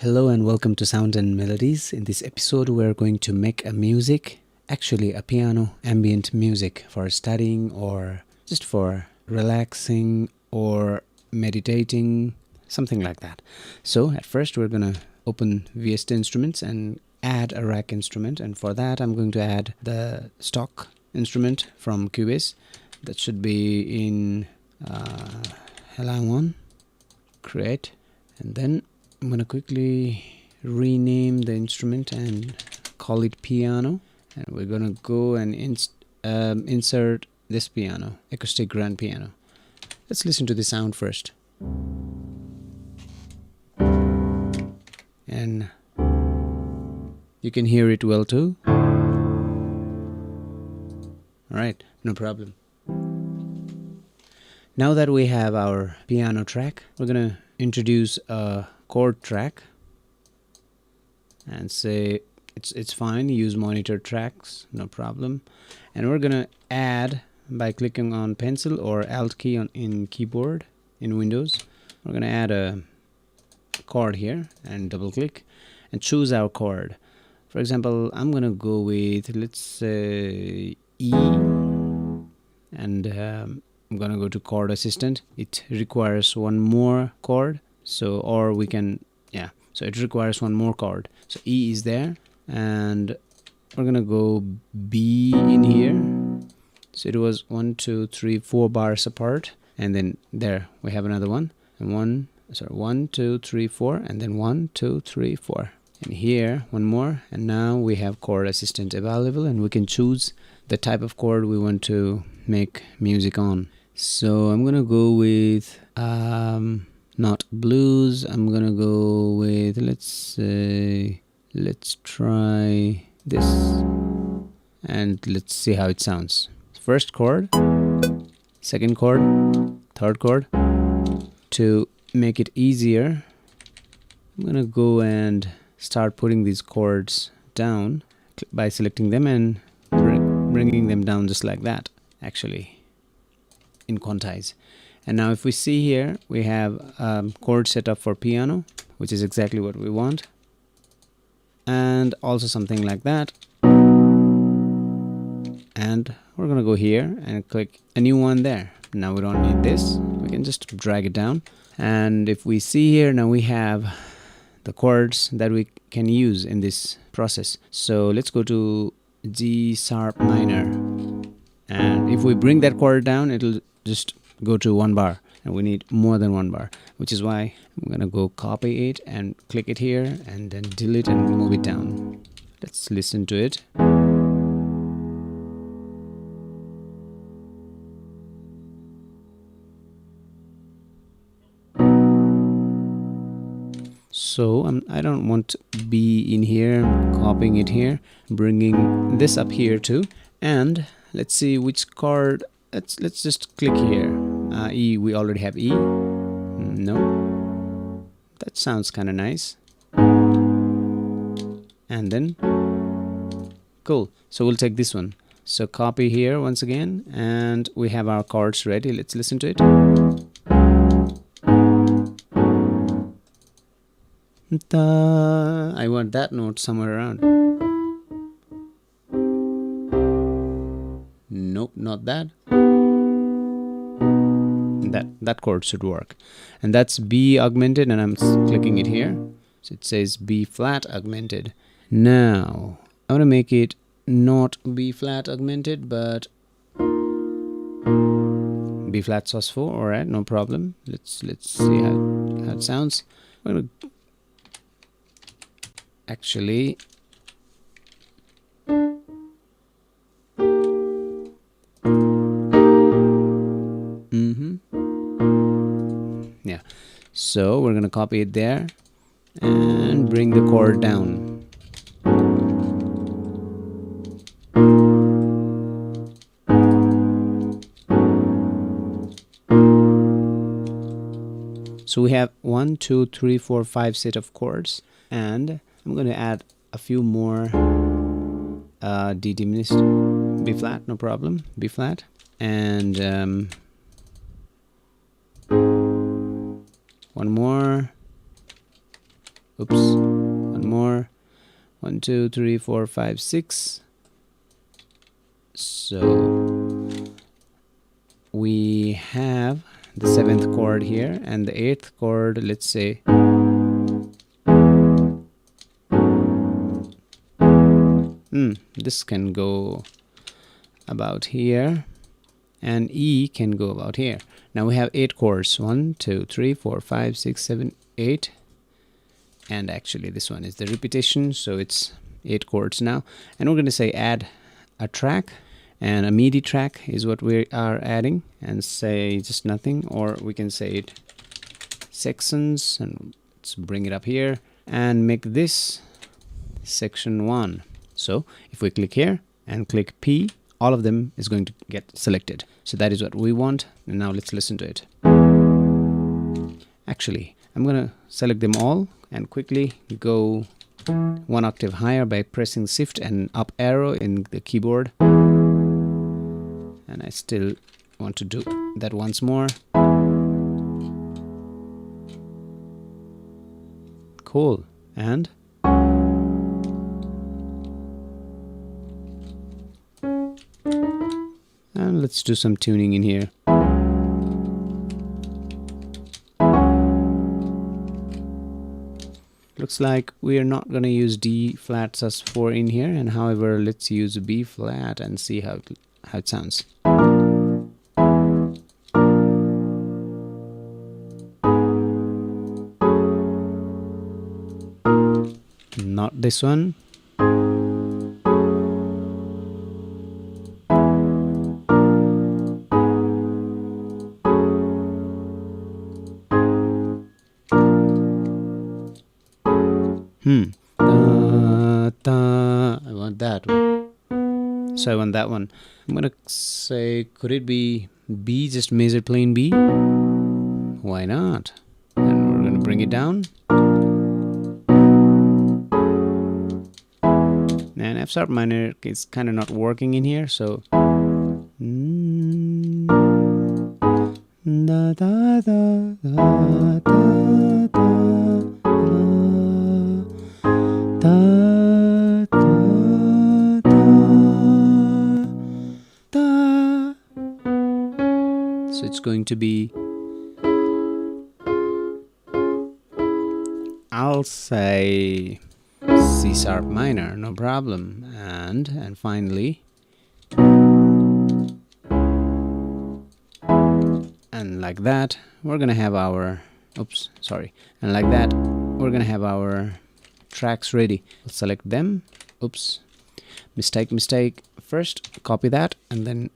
Hello and welcome to Sound and Melodies. In this episode we're going to make a music, actually a piano ambient music for studying or just for relaxing or meditating, something like that. So at first we're going to open VST Instruments and add a rack instrument, and for that I'm going to add the stock instrument from Cubase. That should be in Halion, create, and then I'm going to quickly rename the instrument and call it piano, and we're going to go and insert this piano, acoustic grand piano. Let's listen to the sound first. And you can hear it well too. Alright, no problem. Now that we have our piano track, we're going to introduce a chord track and say it's fine, use monitor tracks, no problem. And we're gonna add by clicking on pencil or alt key in keyboard in Windows. We're gonna add a chord here and double click and choose our chord. For example, I'm gonna go with, let's say, E, and I'm gonna go to chord assistant. It requires one more chord. So, or we can, so it requires one more chord. So E is there, and we're gonna go B in here. So it was 1, 2, 3, 4 bars apart, and then there we have another one, and 1, 2, 3, 4, and then 1, 2, 3, 4, and here one more, and now we have chord assistant available, and we can choose the type of chord we want to make music on. So I'm gonna go with not blues. I'm gonna go with, let's try this, and let's see how it sounds. First chord, second chord, third chord. To make it easier, I'm gonna go and start putting these chords down by selecting them and bringing them down just like that, actually in quantize. And now if we see here, we have chord setup for piano, which is exactly what we want, and also something like that. And we're gonna go here and click a new one there. Now we don't need this, we can just drag it down. And if we see here, now we have the chords that we can use in this process. So let's go to G sharp minor, and if we bring that chord down, it'll just go to 1 bar, and we need more than 1 bar, which is why I'm gonna go copy it and click it here and then delete and move it down. Let's listen to it. So I don't want B in here, I'm copying it here, bringing this up here too, and let's see which chord. Let's just click here. E, we already have E. No, that sounds kind of nice. And then cool, so we'll take this one. So copy here once again, and we have our chords ready. Let's listen to it. I want that note somewhere around. Nope, not that. That chord should work, and that's B augmented, and I'm clicking it here, so it says B flat augmented. Now I want to make it not B flat augmented, but B flat sus4. All right, no problem. Let's see how it sounds. I'm gonna actually so we're gonna copy it there and bring the chord down. So we have 1, 2, 3, 4, 5 set of chords, and I'm going to add a few more D diminished, B flat, no problem, B flat, and one more. Oops, one more. 1, 2, 3, 4, 5, 6. So we have the 7th chord here and the 8th chord, let's say. This can go about here, and E can go about here. Now we have 8 chords. 1, 2, 3, 4, 5, 6, 7, 8. And actually this one is the repetition, so it's 8 chords now. And we're going to say add a track, and a MIDI track is what we are adding, and say just nothing, or we can say it sections, and let's bring it up here and make this section 1. So if we click here and click P, all of them is going to get selected. So that is what we want. And now let's listen to it. Actually, I'm going to select them all and quickly go 1 octave higher by pressing Shift and up arrow in the keyboard. And I still want to do that once more. Cool. And let's do some tuning in here. Looks like we are not going to use D flat sus4 in here, and however, let's use B flat and see how it sounds. Not this one. I want that one. So I want that one. I'm gonna say, could it be B, just major plain B? Why not? And we're gonna bring it down. And F sharp minor is kind of not working in here, so da, da, da, da, da, da, da, da. So it's going to be, I'll say C sharp minor, no problem. And finally, and like that we're gonna have our and like that we're gonna have our tracks ready. We'll select them. Mistake. First copy that and then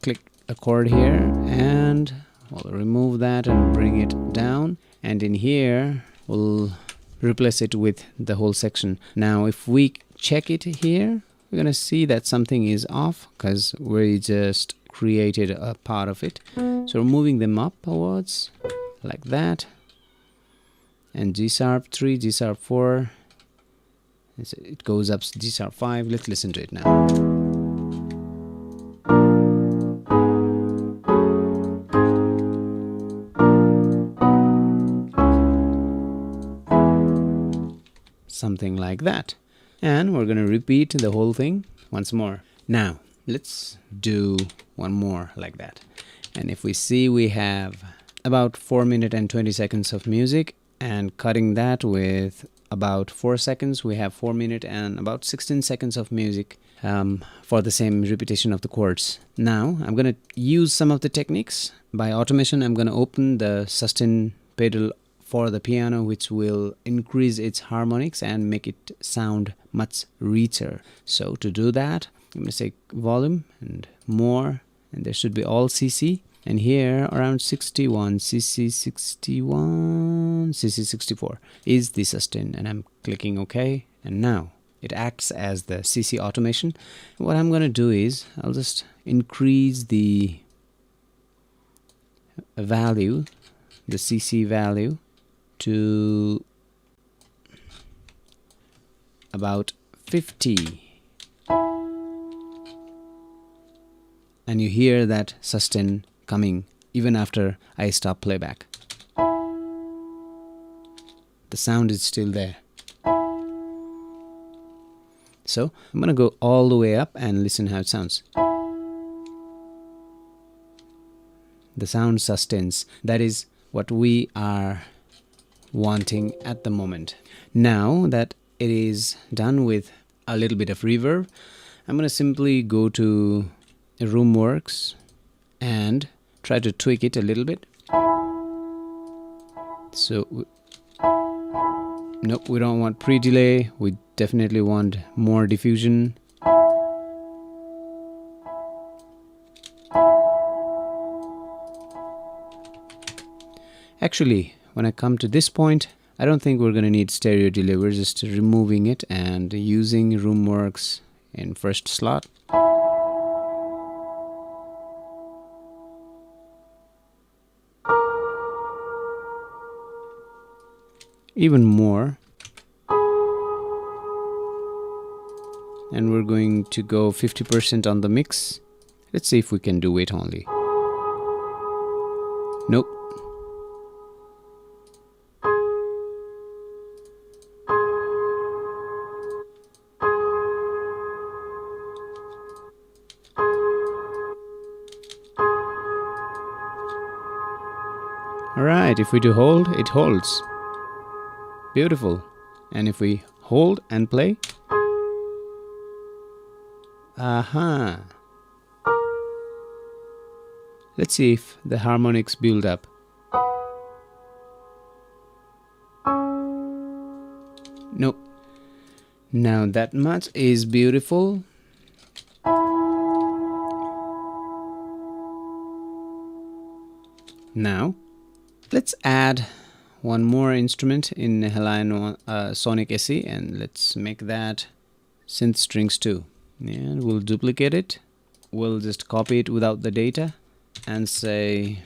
click a chord here, and we'll remove that and bring it down, and in here we'll replace it with the whole section. Now if we check it here, we're gonna see that something is off because we just created a part of it. So we're moving them upwards like that, and G sharp 3, G sharp 4, it goes up G sharp 5. Let's listen to it now. Something like that. And we're going to repeat the whole thing once more. Now let's do one more like that. And if we see, we have about 4 minutes and 20 seconds of music, and cutting that with about 4 seconds, we have 4 minutes and about 16 seconds of music for the same repetition of the chords. Now I'm going to use some of the techniques. By automation, I'm going to open the sustain pedal for the piano, which will increase its harmonics and make it sound much richer. So to do that, I'm going to say volume and more, and there should be all CC, and here around 61 CC 61 CC 64 is the sustain, and I'm clicking OK, and now it acts as the CC automation. What I'm going to do is I'll just increase the value, the CC value, to about 50, and you hear that sustain coming even after I stop playback. the sound is still there. So I'm gonna go all the way up and listen how it sounds. The sound sustains. That is what we are wanting at the moment. Now that it is done with a little bit of reverb, I'm gonna simply go to Roomworks and try to tweak it a little bit. So nope, we don't want pre-delay. We definitely want more diffusion. Actually, when I come to this point, I don't think we're going to need stereo delay. We're just removing it and using Roomworks in first slot. Even more. And we're going to go 50% on the mix. Let's see if we can do weight only. Nope. Alright, if we do hold, it holds. Beautiful. And if we hold and play, aha. Let's see if the harmonics build up. Nope. Now that much is beautiful. Now let's add one more instrument in Halion Sonic SE, and let's make that synth strings too. And we'll duplicate it. We'll just copy it without the data and say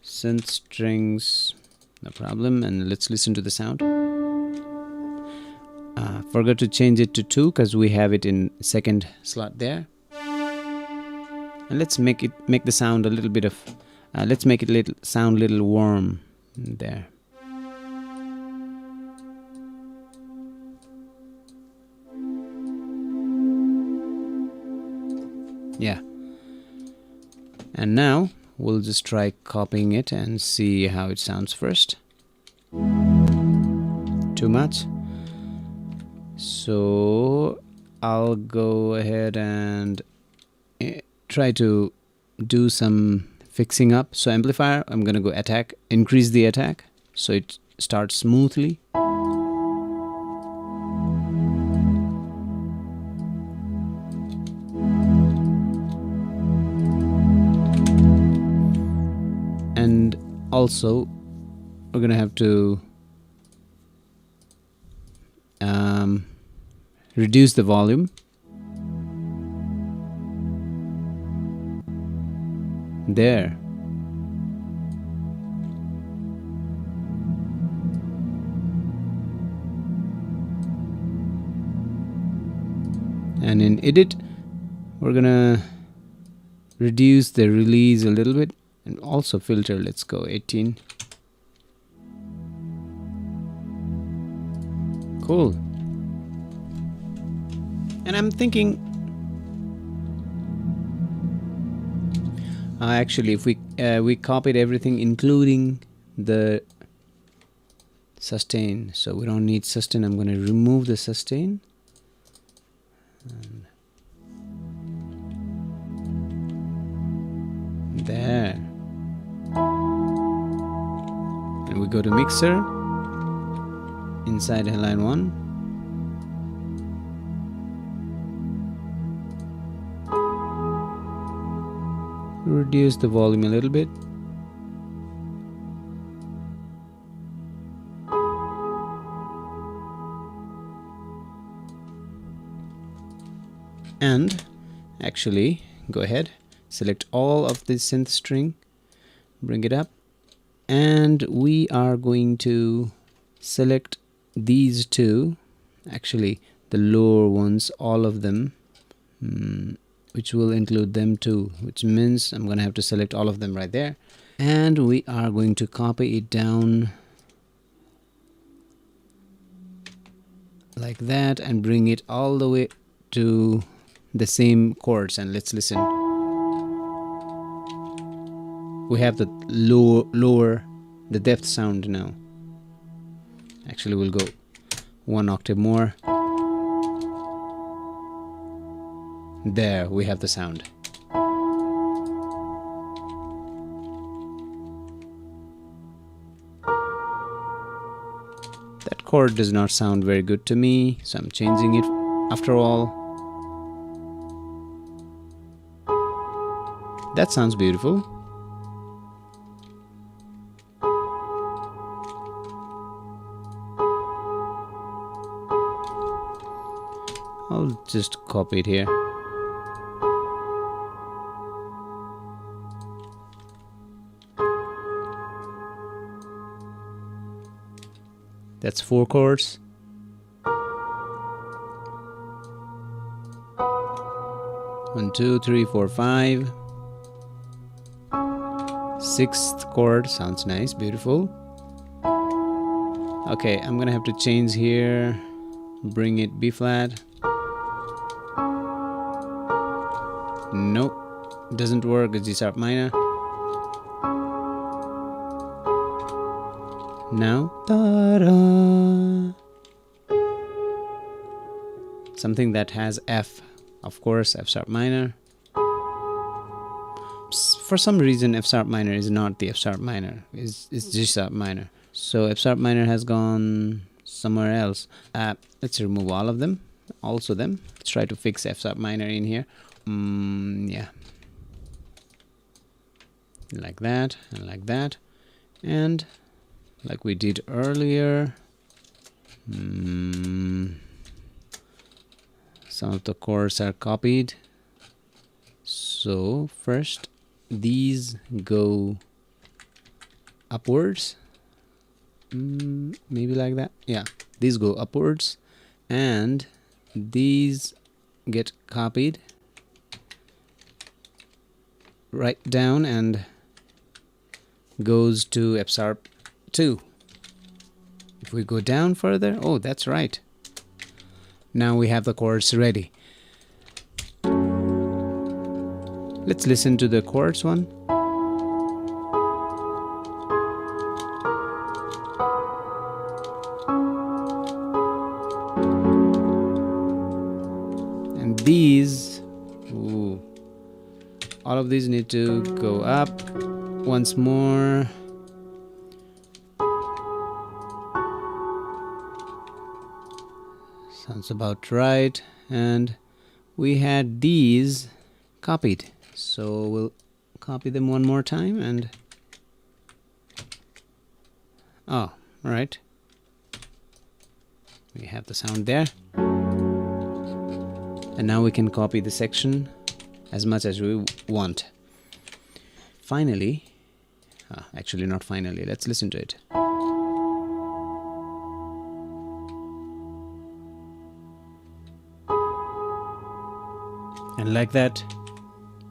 synth strings, no problem, and let's listen to the sound. Forgot to change it to 2 because we have it in second slot there. And let's make the sound a little bit of let's make it sound a little warm there. Yeah. And now we'll just try copying it and see how it sounds first. Too much. So I'll go ahead and try to do some fixing up. So amplifier, I'm gonna go attack, increase the attack so it starts smoothly. And also we're gonna have to reduce the volume. There. And in edit, we're gonna reduce the release a little bit, and also filter, let's go 18. Cool. And I'm thinking, actually, if we copied everything, including the sustain, so we don't need sustain. I'm going to remove the sustain. And there. And we go to mixer inside Halion 1. Reduce the volume a little bit. And actually go ahead, select all of the synth string, bring it up, and we are going to select these two, actually the lower ones, all of them, which will include them too, which means I'm going to have to select all of them right there. And we are going to copy it down like that, and bring it all the way to the same chords, and let's listen. We have the lower the depth sound now. Actually, we'll go one octave more. There we have the sound. That chord does not sound very good to me, so I'm changing it after all. That sounds beautiful. I'll just copy it here. That's 4 chords. One, two, three, four, 5. 6th chord sounds nice, beautiful. Okay, I'm gonna have to change here. Bring it B flat. Nope, doesn't work. It's G sharp minor. Now, ta-da! Something that has F, of course, F sharp minor. For some reason, F sharp minor is not the F sharp minor. It's G sharp minor. So F sharp minor has gone somewhere else. Let's remove all of them, also them. Let's try to fix F sharp minor in here. Yeah, like that and like that, and like we did earlier. Some of the chords are copied. So first these go upwards. Maybe like that. Yeah, these go upwards, and these get copied right down and goes to F sharp 2. If we go down further, oh, that's right. Now we have the chords ready. Let's listen to the chords one. And these, ooh, all of these need to go up once more. Sounds about right. And we had these copied, so we'll copy them one more time. And oh, all right, we have the sound there. And now we can copy the section as much as we want. Finally, actually not finally, let's listen to it. And like that,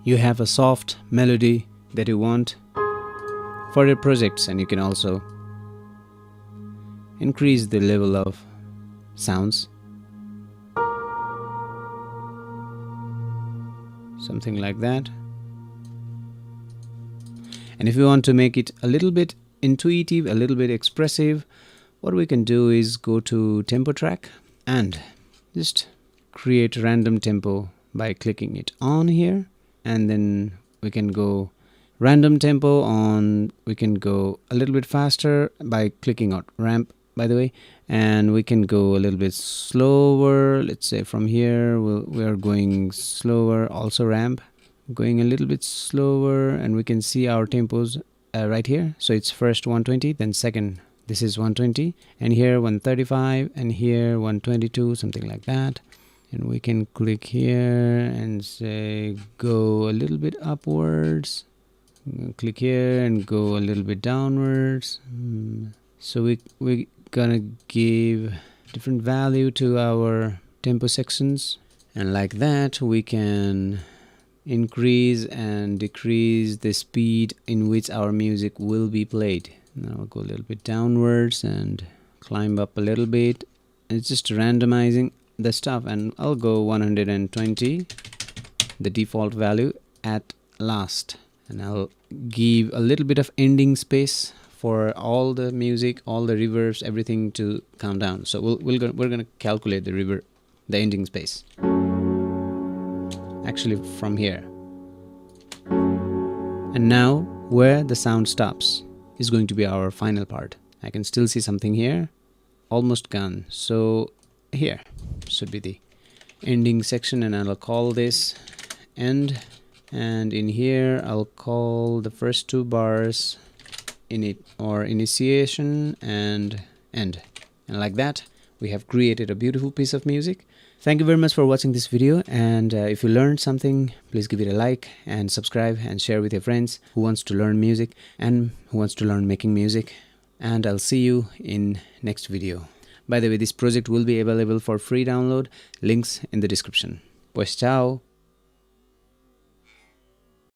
you have a soft melody that you want for your projects, and you can also increase the level of sounds. Something like that. And if you want to make it a little bit intuitive, a little bit expressive, what we can do is go to tempo track and just create random tempo by clicking it on here, and then we can go random tempo on, we can go a little bit faster by clicking on ramp, by the way, and we can go a little bit slower. Let's say from here we are going slower, also ramp, going a little bit slower, and we can see our tempos right here. So it's first 120, then second this is 120, and here 135, and here 122, something like that. And we can click here and say go a little bit upwards, click here and go a little bit downwards. So we're gonna give different value to our tempo sections, and like that we can increase and decrease the speed in which our music will be played. Now we'll go a little bit downwards and climb up a little bit. It's just randomizing the stuff, and I'll go 120, the default value, at last, and I'll give a little bit of ending space for all the music, all the reverbs, everything to calm down. So we're gonna calculate the reverb, the ending space, actually from here. And now where the sound stops is going to be our final part. I can still see something here, almost gone. So here should be the ending section, and I'll call this end, and in here I'll call the first two bars init or initiation and end, and like that we have created a beautiful piece of music. Thank you very much for watching this video, and if you learned something, please give it a like and subscribe and share with your friends who wants to learn music and who wants to learn making music. And I'll see you in next video. By the way, this project will be available for free download, links in the description. Pues chao.